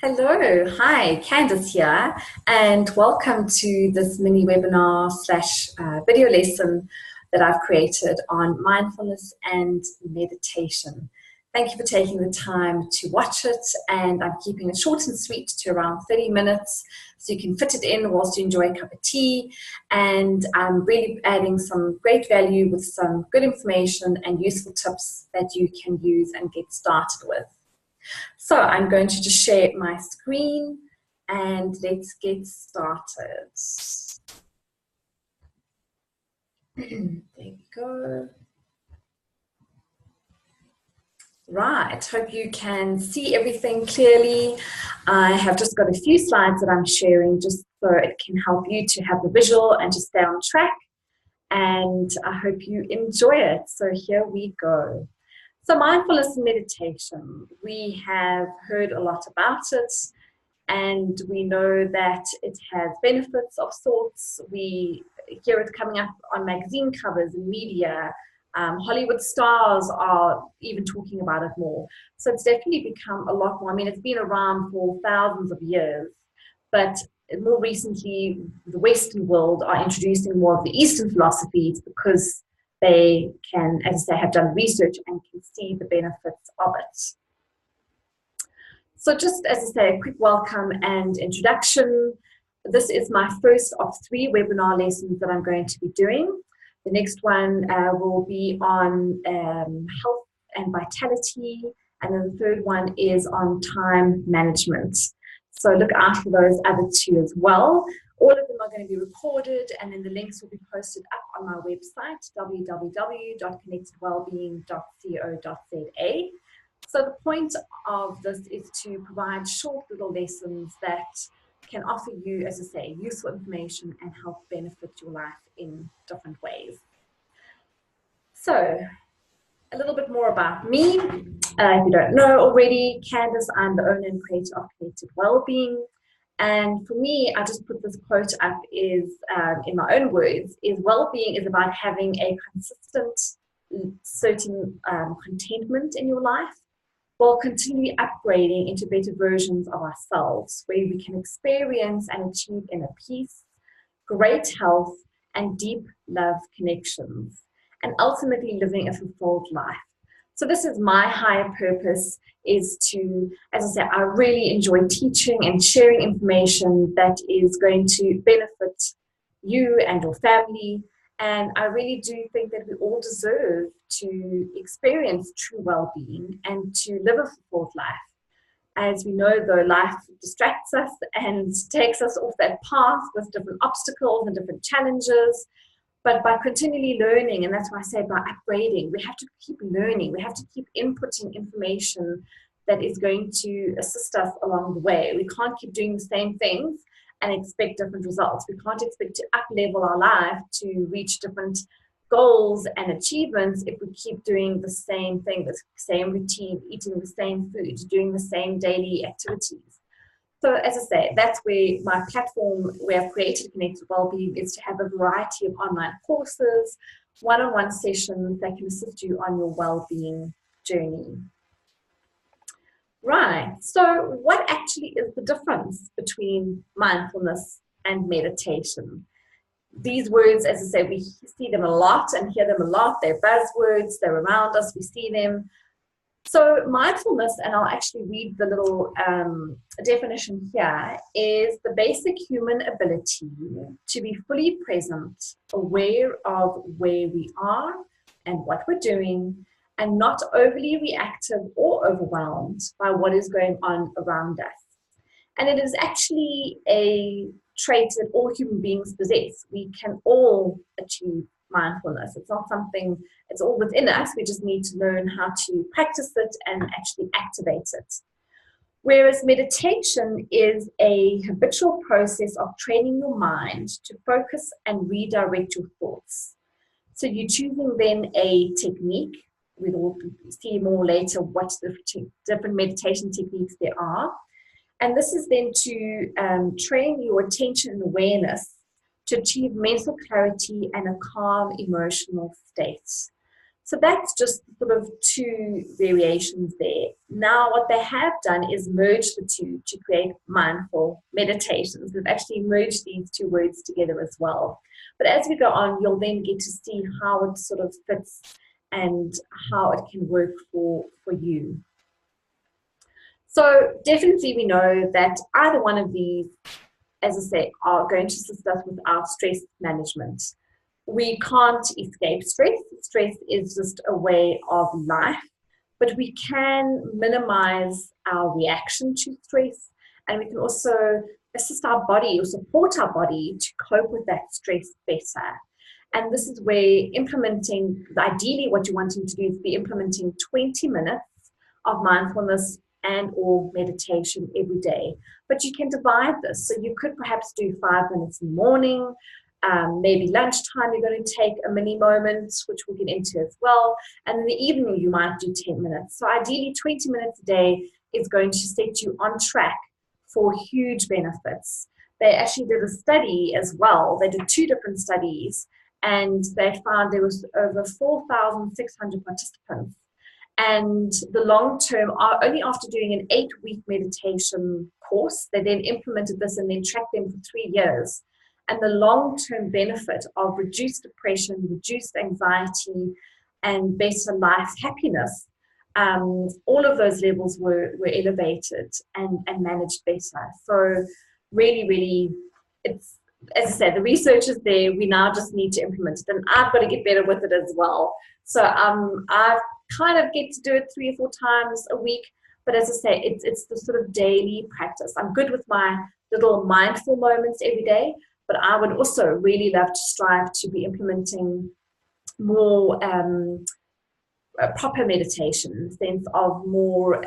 Hello, hi, Candace here, and welcome to this mini webinar slash video lesson that I've created on mindfulness and meditation. Thank you for taking the time to watch it, and I'm keeping it short and sweet to around 30 minutes so you can fit it in whilst you enjoy a cup of tea. And I'm really adding some great value with some good information and useful tips that you can use and get started with. So I'm going to just share my screen and let's get started. There we go. Right, hope you can see everything clearly. I have just got a few slides that I'm sharing just so it can help you to have the visual and to stay on track. And I hope you enjoy it. So here we go. So mindfulness and meditation, we have heard a lot about it, and we know that it has benefits of sorts. We hear it coming up on magazine covers and media. Hollywood stars are even talking about it more. So it's definitely become a lot more. I mean, it's been around for thousands of years, but more recently, the Western world are introducing more of the Eastern philosophies because they can, as I say, have done research and can see the benefits of it. So just as I say, a quick welcome and introduction. This is my first of 3 webinar lessons that I'm going to be doing. The next one will be on health and vitality, and then the third one is on time management. So look out for those other 2 as well. All of them are going to be recorded, and then the links will be posted up on my website, www.connectedwellbeing.co.za. So the point of this is to provide short little lessons that can offer you, as I say, useful information and help benefit your life in different ways. So a little bit more about me. If you don't know already, Candace, I'm the owner and creator of Connected Wellbeing. And for me, I just put this quote up is, in my own words, is well-being is about having a consistent, certain contentment in your life, while continually upgrading into better versions of ourselves, where we can experience and achieve inner peace, great health, and deep love connections, and ultimately living a fulfilled life. So this is my higher purpose, is to, as I say, I really enjoy teaching and sharing information that is going to benefit you and your family. And I really do think that we all deserve to experience true well-being and to live a fulfilled life. As we know, though, life distracts us and takes us off that path with different obstacles and different challenges. But by continually learning, and that's why I say by upgrading, we have to keep learning. We have to keep inputting information that is going to assist us along the way. We can't keep doing the same things and expect different results. We can't expect to up-level our life to reach different goals and achievements if we keep doing the same thing, the same routine, eating the same food, doing the same daily activities. So as I say, that's where my platform, where I've created Connected Wellbeing, is to have a variety of online courses, one-on-one sessions that can assist you on your well-being journey. Right, so what actually is the difference between mindfulness and meditation? These words, as I say, we see them a lot and hear them a lot. They're buzzwords, they're around us, we see them. So mindfulness, and I'll actually read the little definition here, is the basic human ability to be fully present, aware of where we are and what we're doing, and not overly reactive or overwhelmed by what is going on around us. And it is actually a trait that all human beings possess. We can all achieve mindfulness. It's not something, it's all within us. We just need to learn how to practice it and actually activate it. Whereas meditation is a habitual process of training your mind to focus and redirect your thoughts. So you're choosing then a technique. We'll see more later what different meditation techniques there are. And this is then to train your attention and awareness to achieve mental clarity and a calm emotional state. So that's just sort of two variations there. Now, what they have done is merge the two to create mindful meditations. They've actually merged these two words together as well. But as we go on, you'll then get to see how it sort of fits and how it can work for you. So definitely we know that either one of these, as I say, are going to assist us with our stress management. We can't escape stress. Stress is just a way of life, but we can minimize our reaction to stress, and we can also assist our body or support our body to cope with that stress better. And this is where implementing, ideally what you're wanting to do is be implementing 20 minutes of mindfulness and or meditation every day. But you can divide this. So you could perhaps do 5 minutes in the morning, maybe lunchtime you're going to take a mini moment, which we'll get into as well. And in the evening you might do 10 minutes. So ideally 20 minutes a day is going to set you on track for huge benefits. They actually did a study as well. They did 2 different studies, and they found there was over 4,600 participants. And the long term, only after doing an 8-week meditation course, they then implemented this and then tracked them for 3 years. And the long-term benefit of reduced depression, reduced anxiety, and better life happiness, all of those levels were elevated and managed better. So really, really, it's, as I said, the research is there. We now just need to implement it. And I've got to get better with it as well. So I kind of get to do it 3 or 4 times a week. But as I say, it's the sort of daily practice. I'm good with my little mindful moments every day, but I would also really love to strive to be implementing more proper meditation, in the sense of more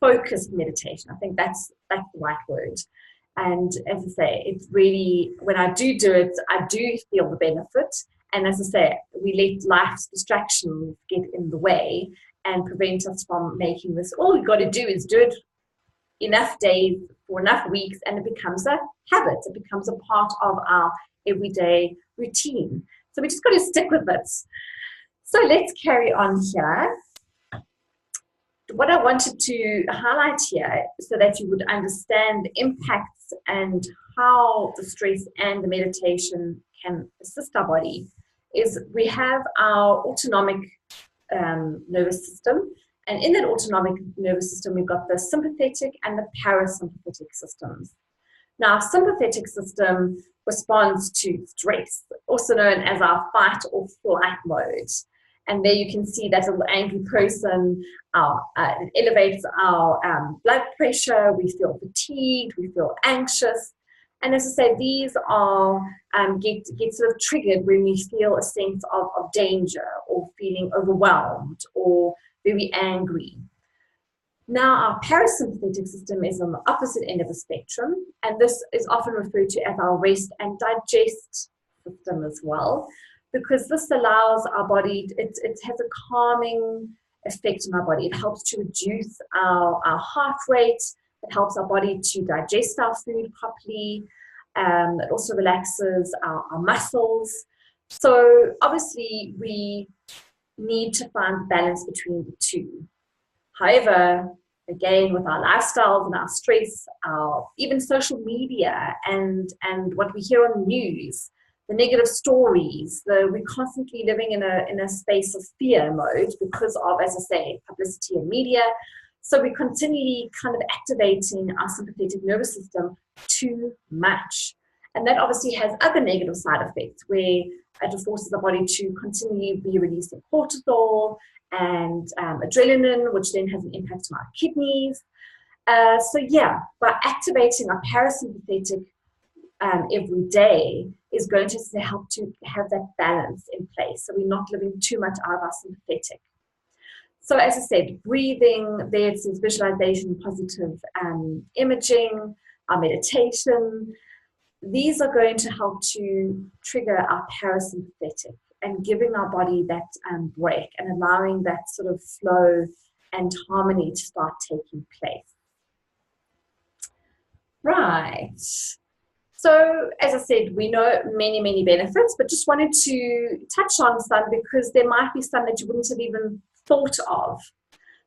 focused meditation. I think that's the right word. And as I say, it's really, when I do it, I do feel the benefit. And as I say, we let life's distractions get in the way and prevent us from making this. All we've got to do is do it enough days for enough weeks, and it becomes a habit. It becomes a part of our everyday routine. So we just got to stick with it. So let's carry on here. What I wanted to highlight here, so that you would understand the impacts and how the stress and the meditation can assist our body, is we have our autonomic nervous system. And in that autonomic nervous system, we've got the sympathetic and the parasympathetic systems. Now, sympathetic system responds to stress, also known as our fight or flight mode. And there you can see that little angry person, it elevates our blood pressure, we feel fatigued, we feel anxious. And as I say, these are get sort of triggered when we feel a sense of danger, or feeling overwhelmed, or very angry. Now, our parasympathetic system is on the opposite end of the spectrum, and this is often referred to as our rest and digest system as well, because this allows our body, it has a calming effect on our body. It helps to reduce our heart rate. It helps our body to digest our food properly. It also relaxes our muscles. So obviously we need to find the balance between the two. However, again, with our lifestyles and our stress, our even social media and what we hear on the news, the negative stories, we're constantly living in a space of fear mode because of, as I say, publicity and media. So we're continually kind of activating our sympathetic nervous system too much. And that obviously has other negative side effects, where it forces the body to continually be releasing cortisol and adrenaline, which then has an impact on our kidneys. So yeah, by activating our parasympathetic every day is going to help to have that balance in place, so we're not living too much out of our sympathetic. So as I said, breathing, there it says visualization, positive imaging, our meditation. These are going to help to trigger our parasympathetic and giving our body that break and allowing that sort of flow and harmony to start taking place. Right. So, as I said, we know many, many benefits, but just wanted to touch on some because there might be some that you wouldn't have even thought of.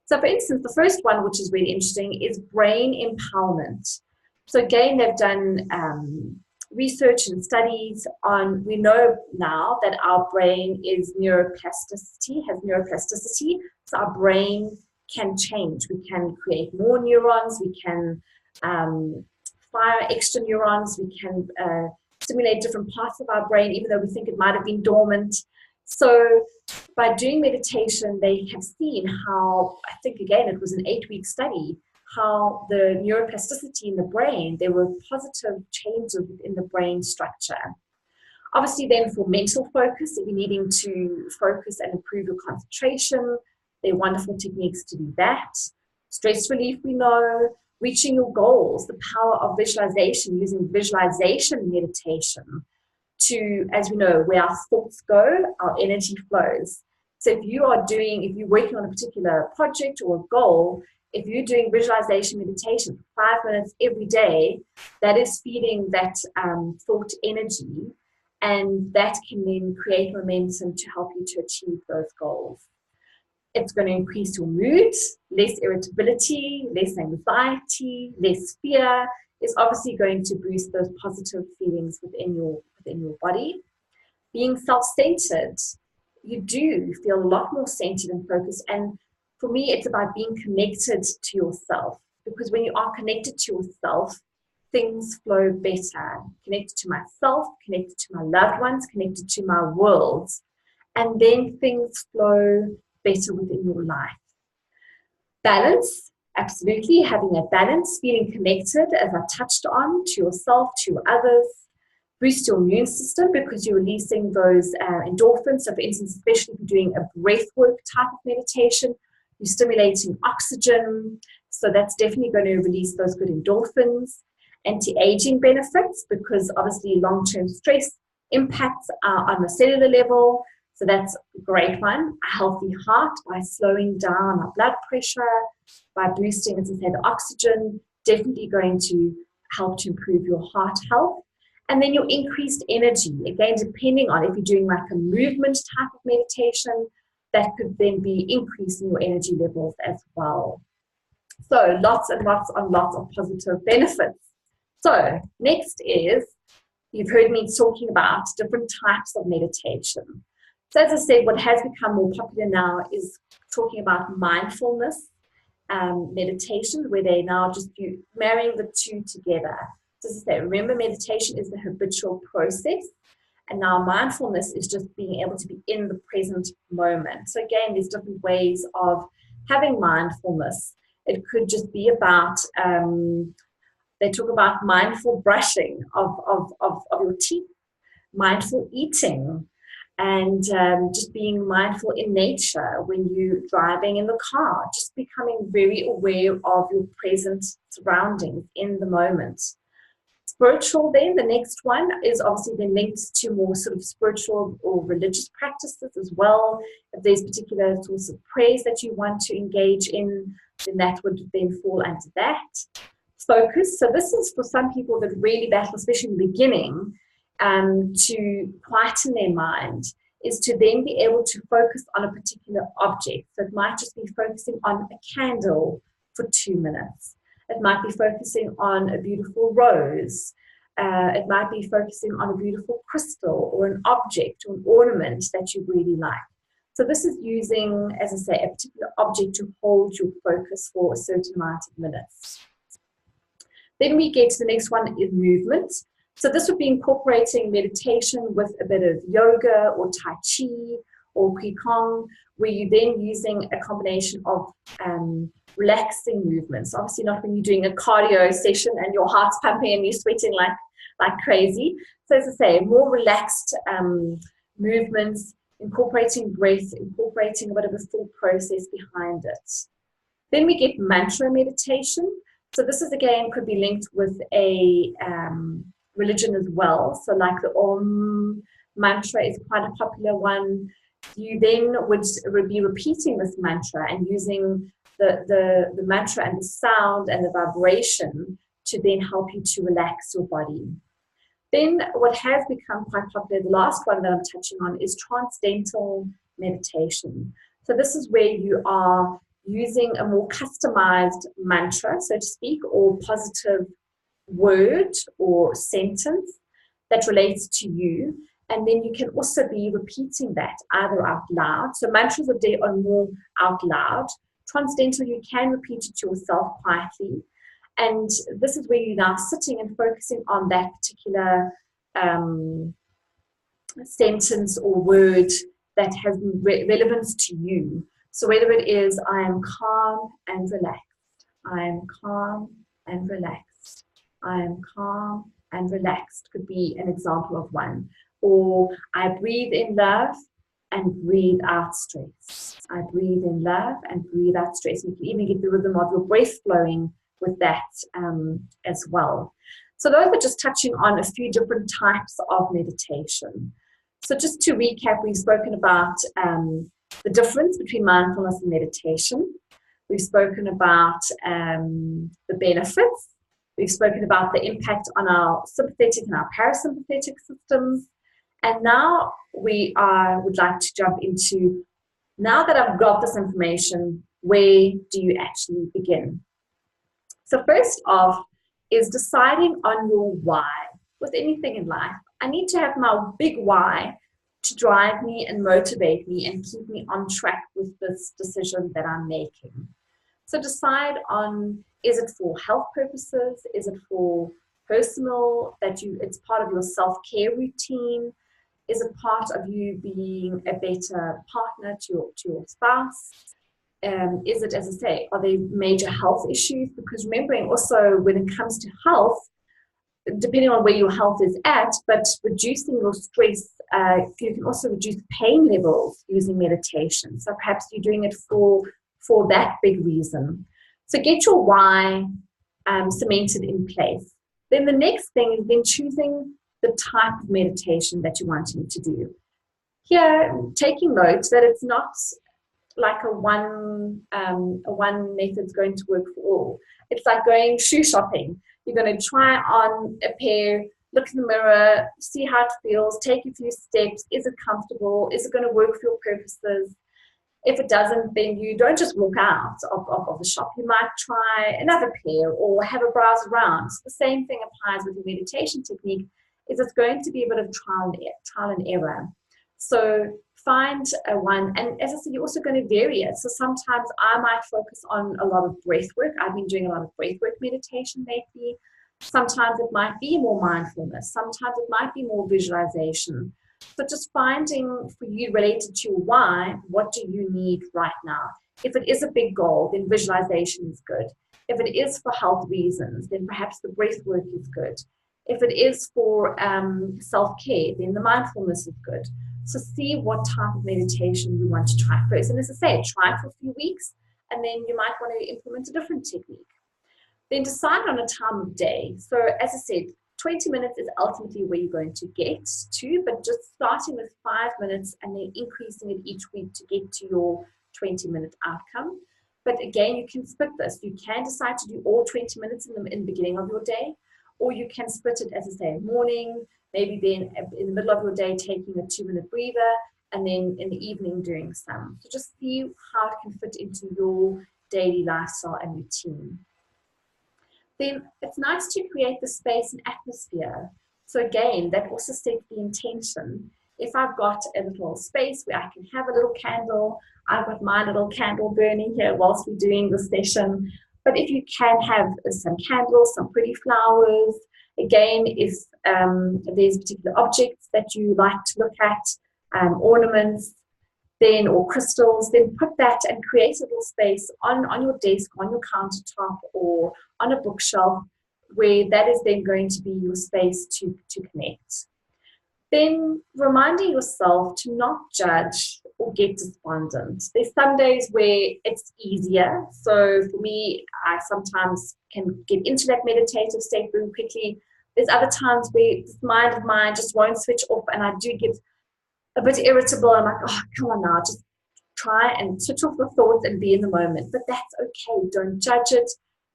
So, for instance, the first one, which is really interesting, is brain empowerment. So, again, they've done research and studies on, we know now that our brain is neuroplasticity, has neuroplasticity. So, our brain can change. We can create more neurons, we can fire extra neurons, we can stimulate different parts of our brain, even though we think it might have been dormant. So by doing meditation, they have seen how, I think again, it was an 8-week study, how the neuroplasticity in the brain, there were positive changes within the brain structure. Obviously then for mental focus, if you're needing to focus and improve your concentration, they're wonderful techniques to do that. Stress relief, we know. Reaching your goals, the power of visualization, using visualization meditation to, as we know, where our thoughts go, our energy flows. So if you're working on a particular project or a goal, if you're doing visualization meditation for 5 minutes every day, that is feeding that thought energy, and that can then create momentum to help you to achieve those goals. It's going to increase your mood, less irritability, less anxiety, less fear. Is obviously going to boost those positive feelings within your body. Being self-centered, you do feel a lot more centered and focused. And for me, it's about being connected to yourself, because when you are connected to yourself, things flow better. Connected to myself, connected to my loved ones, connected to my world, and then things flow better within your life. Balance, absolutely, having a balance, feeling connected, as I touched on, to yourself, to others. Boost your immune system because you're releasing those endorphins. So for instance, especially if you're doing a breathwork type of meditation, you're stimulating oxygen. So that's definitely going to release those good endorphins. Anti-aging benefits, because obviously long-term stress impacts on the cellular level. So that's a great one. A healthy heart by slowing down our blood pressure, by boosting, as I said, the oxygen, definitely going to help to improve your heart health. And then your increased energy, again, depending on if you're doing like a movement type of meditation, that could then be increasing your energy levels as well. So lots and lots and lots of positive benefits. So next is, you've heard me talking about different types of meditation. So as I said, what has become more popular now is talking about mindfulness meditation, where they now just marrying the two together. So as I say, remember, meditation is the habitual process, and now mindfulness is just being able to be in the present moment. So again, there's different ways of having mindfulness. It could just be about, they talk about mindful brushing of your teeth, mindful eating, and just being mindful in nature when you're driving in the car, just becoming very aware of your present surroundings in the moment. Spiritual then, the next one is obviously then linked to more sort of spiritual or religious practices as well. If there's particular sorts of prayers that you want to engage in, then that would then fall under that. Focus, so this is for some people that really battle, especially in the beginning, to quieten their mind, is to then be able to focus on a particular object. So it might just be focusing on a candle for 2 minutes. It might be focusing on a beautiful rose. It might be focusing on a beautiful crystal or an object or an ornament that you really like. So this is using, as I say, a particular object to hold your focus for a certain amount of minutes. Then we get to the next one is movement. So this would be incorporating meditation with a bit of yoga or Tai Chi or Qigong, where you're then using a combination of relaxing movements. Obviously not when you're doing a cardio session and your heart's pumping and you're sweating like crazy. So as I say, more relaxed movements, incorporating breath, incorporating a bit of a thought process behind it. Then we get mantra meditation. So this is, again, could be linked with a religion as well. So like the Om mantra is quite a popular one. You then would be repeating this mantra and using the mantra and the sound and the vibration to then help you to relax your body. Then what has become quite popular, the last one that I'm touching on, is transcendental meditation. So this is where you are using a more customized mantra, so to speak, or positive word or sentence that relates to you. And then you can also be repeating that either out loud. So mantras are more out loud. Transcendental, you can repeat it to yourself quietly. And this is where you're now sitting and focusing on that particular sentence or word that has relevance to you. So whether it is, I am calm and relaxed. I am calm and relaxed. I am calm and relaxed could be an example of one. Or I breathe in love and breathe out stress. I breathe in love and breathe out stress. You can even get the rhythm of your breath flowing with that as well. So those are just touching on a few different types of meditation. So just to recap, we've spoken about the difference between mindfulness and meditation. We've spoken about the benefits. We've spoken about the impact on our sympathetic and our parasympathetic systems. And now we would like to jump into, now that I've got this information, where do you actually begin? So first off is deciding on your why. With anything in life, I need to have my big why to drive me and motivate me and keep me on track with this decision that I'm making. So decide on, is it for health purposes? Is it for personal, it's part of your self-care routine? Is it part of you being a better partner to your spouse? Is it, as I say, are there major health issues? Because remembering also when it comes to health, depending on where your health is at, but reducing your stress, you can also reduce pain levels using meditation. So perhaps you're doing it for that big reason. So get your why cemented in place. Then the next thing is then choosing the type of meditation that you're wanting to do. Here, taking note that it's not like a one method's going to work for all. It's like going shoe shopping. You're going to try on a pair, look in the mirror, see how it feels, take a few steps. Is it comfortable? Is it going to work for your purposes? If it doesn't, then you don't just walk out of the shop. You might try another pair or have a browse around. So the same thing applies with the meditation technique, is it's going to be a bit of trial and error. So find one, and as I said, you're also going to vary it. So sometimes I might focus on a lot of breath work. I've been doing a lot of breath work meditation lately. Sometimes it might be more mindfulness. Sometimes it might be more visualization. So just finding for you related to your why, what do you need right now? If it is a big goal, then visualization is good. If it is for health reasons, then perhaps the breath work is good. If it is for self-care, then the mindfulness is good. So see what type of meditation you want to try first. And as I say, try it for a few weeks, and then you might want to implement a different technique. Then decide on a time of day. So as I said, 20 minutes is ultimately where you're going to get to, but just starting with 5 minutes and then increasing it each week to get to your 20-minute outcome. But again, you can split this. You can decide to do all 20 minutes in the beginning of your day, or you can split it, as I say, morning, maybe then in the middle of your day taking a 2-minute breather, and then in the evening doing some. So just see how it can fit into your daily lifestyle and routine. Then it's nice to create the space and atmosphere. So again, that also sets the intention. If I've got a little space where I can have a little candle, I've got my little candle burning here whilst we're doing this session. But if you can have some candles, some pretty flowers, again, if there's particular objects that you like to look at, ornaments, then or crystals, then put that and create a little space on your desk, on your countertop, or on a bookshelf, where that is then going to be your space to connect. Then reminding yourself to not judge or get despondent. There's some days where it's easier. So for me, I sometimes can get into that meditative state very quickly. There's other times where this mind of mine just won't switch off, and I do get a bit irritable. I'm like, oh, come on now, just try and switch off the thoughts and be in the moment. But that's okay. Don't judge it.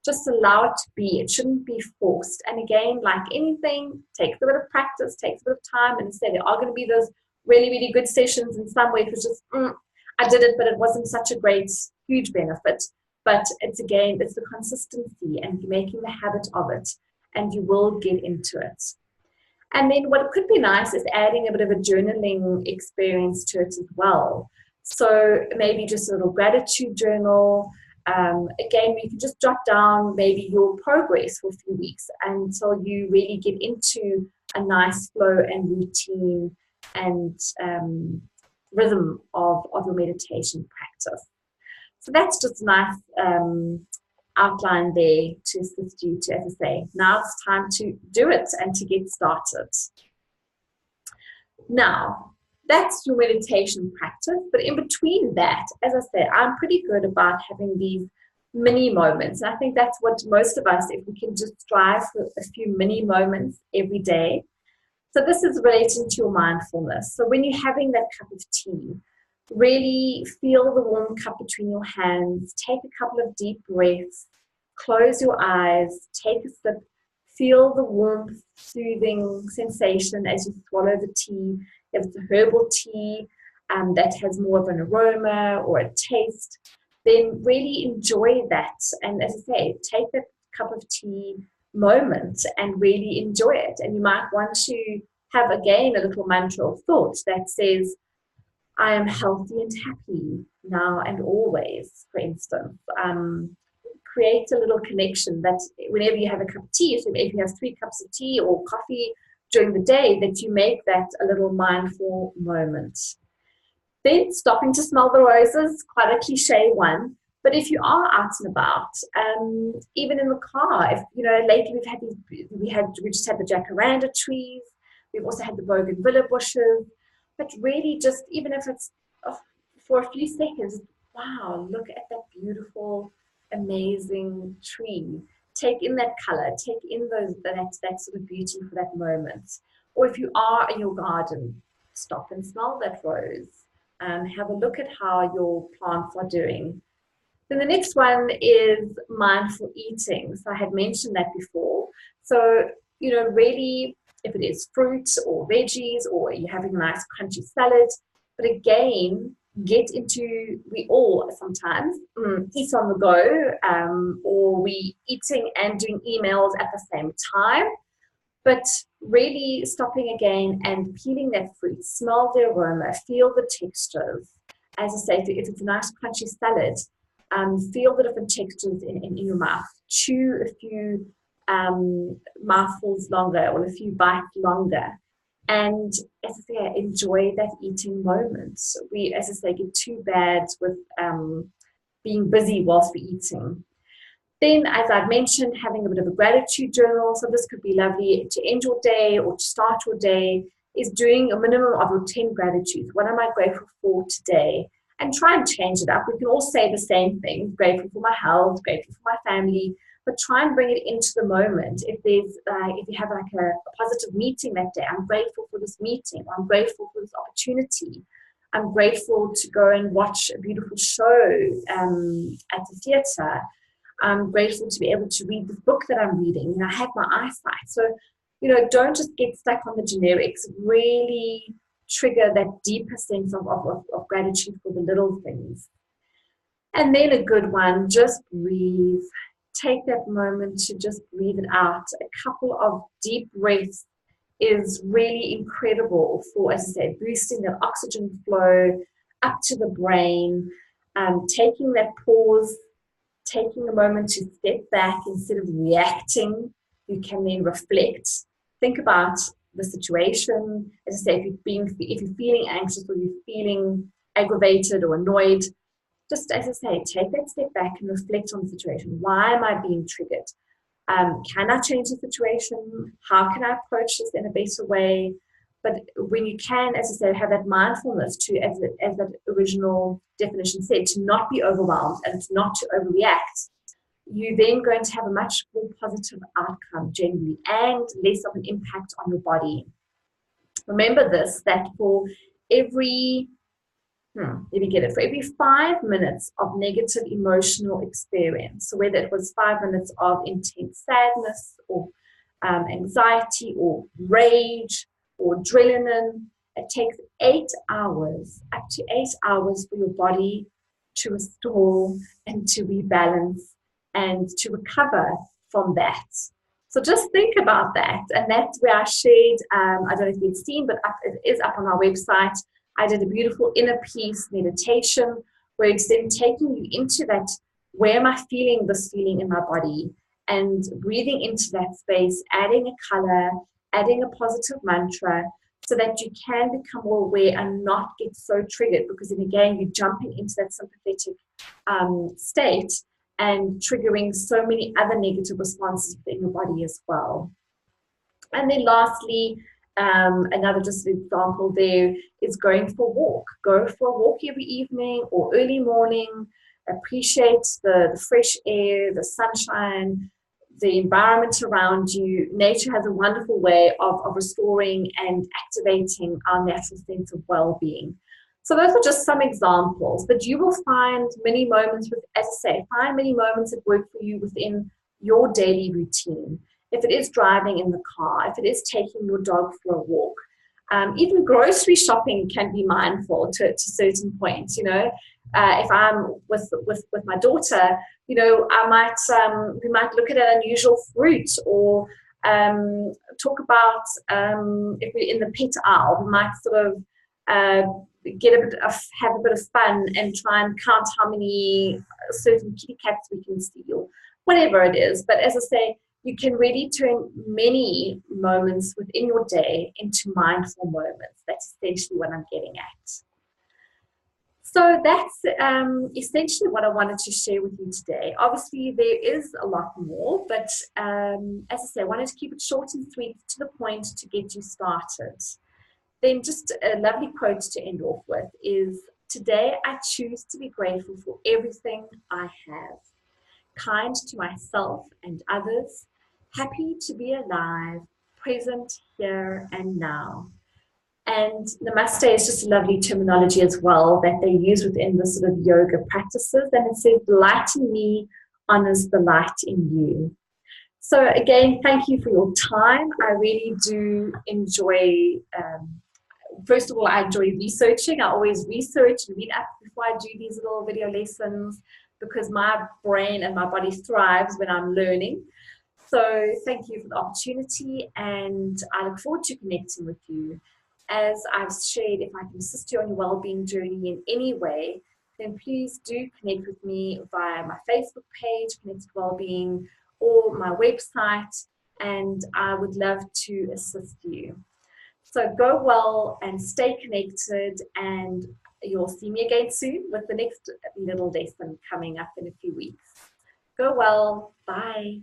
just allow it to be. It shouldn't be forced. And again, like anything, takes a bit of practice, takes a bit of time. And instead, there are going to be those really, really good sessions in some way. It was just, I did it, but it wasn't such a great, huge benefit. But it's again, it's the consistency and making the habit of it, and you will get into it. And then what could be nice is adding a bit of a journaling experience to it as well. So maybe just a little gratitude journal. Again, you can just jot down maybe your progress for a few weeks until you really get into a nice flow and routine and rhythm of your meditation practice. So that's just a nice outline there to assist you to, as I say, now it's time to do it and to get started. Now, that's your meditation practice, but in between that, as I said, I'm pretty good about having these mini moments. And I think that's what most of us, if we can just strive for a few mini moments every day. So this is relating to your mindfulness. So when you're having that cup of tea, really feel the warm cup between your hands, take a couple of deep breaths, close your eyes, take a sip, feel the warm, soothing sensation as you swallow the tea. If it's a herbal tea that has more of an aroma or a taste, then really enjoy that. And as I say, take that cup of tea moment and really enjoy it. And you might want to have, again, a little mantra of thought that says, I am healthy and happy now and always, for instance. Create a little connection that whenever you have a cup of tea, so if you have 3 cups of tea or coffee during the day, that you make that a little mindful moment. Then stopping to smell the roses, quite a cliche one. But if you are out and about, even in the car, if lately we just had the jacaranda trees, we've also had the bougainvillea bushes. But really, just even if it's for a few seconds, wow, look at that beautiful, amazing tree. Take in that color, take in that sort of beauty for that moment. Or if you are in your garden, stop and smell that rose. Have a look at how your plants are doing. Then the next one is mindful eating. So I had mentioned that before. So, really, if it is fruit or veggies or you're having a nice crunchy salad, but again, we all sometimes eat on the go, or we eating and doing emails at the same time. But really stopping again and peeling that fruit, smell the aroma, feel the textures. As I say, if it's a nice crunchy salad, feel the different textures in your mouth. Chew a few mouthfuls longer or a few bites longer. And as I say, enjoy that eating moment. We, as I say, get too bad with being busy whilst we're eating. Then, as I've mentioned, having a bit of a gratitude journal. So this could be lovely to end your day or to start your day, is doing a minimum of your 10 gratitudes. What am I grateful for today? And try and change it up. We can all say the same thing: grateful for my health, grateful for my family, but try and bring it into the moment. If you have like a positive meeting that day, I'm grateful for this meeting. I'm grateful for this opportunity. I'm grateful to go and watch a beautiful show at the theatre. I'm grateful to be able to read the book that I'm reading. I have my eyesight. So, don't just get stuck on the generics. Really trigger that deeper sense of gratitude for the little things. And then a good one, just breathe. Take that moment to just breathe it out. A couple of deep breaths is really incredible for, as I say, boosting that oxygen flow up to the brain, taking that pause, taking a moment to step back instead of reacting. You can then reflect, think about the situation. As I say, if you're feeling anxious or you're feeling aggravated or annoyed, just, as I say, take that step back and reflect on the situation. Why am I being triggered? Can I change the situation? How can I approach this in a better way? But when you can, as I say, have that mindfulness to, as that original definition said, to not be overwhelmed and not to overreact, you're then going to have a much more positive outcome generally and less of an impact on your body. Remember this, that for every Let me get it. For every 5 minutes of negative emotional experience, so whether it was 5 minutes of intense sadness or anxiety or rage or adrenaline, it takes 8 hours, up to 8 hours for your body to restore and to rebalance and to recover from that. So just think about that. And that's where I shared, I don't know if you've seen, but it is up on our website. I did a beautiful inner peace meditation where it's then taking you into that, where am I feeling this feeling in my body? And breathing into that space, adding a color, adding a positive mantra, so that you can become more aware and not get so triggered, because then again, you're jumping into that sympathetic state and triggering so many other negative responses within your body as well. And then lastly, another just example there is going for a walk. Go for a walk every evening or early morning. Appreciate the fresh air, the sunshine, the environment around you. Nature has a wonderful way of restoring and activating our natural sense of well-being. So those are just some examples, but you will find many moments, as I say, find many moments that work for you within your daily routine. If it is driving in the car, if it is taking your dog for a walk, even grocery shopping can be mindful to certain points. If I'm with my daughter, I might we might look at an unusual fruit, or talk about, if we're in the pet aisle, we might sort of have a bit of fun and try and count how many certain kitty cats we can steal, whatever it is. But as I say, you can really turn many moments within your day into mindful moments. That's essentially what I'm getting at. So that's essentially what I wanted to share with you today. Obviously, there is a lot more, but as I say, I wanted to keep it short and sweet, to the point, to get you started. Then just a lovely quote to end off with is, today I choose to be grateful for everything I have, kind to myself and others, happy to be alive, present here and now. And namaste is just a lovely terminology as well that they use within the sort of yoga practices. And it says, the light in me honors the light in you. So again, thank you for your time. I really do enjoy, first of all, I enjoy researching. I always research and read up before I do these little video lessons, because my brain and my body thrives when I'm learning. So thank you for the opportunity, and I look forward to connecting with you. As I've shared, if I can assist you on your well-being journey in any way, then please do connect with me via my Facebook page, Connected Wellbeing, or my website, and I would love to assist you. So go well and stay connected, and you'll see me again soon with the next little lesson coming up in a few weeks. Go well. Bye.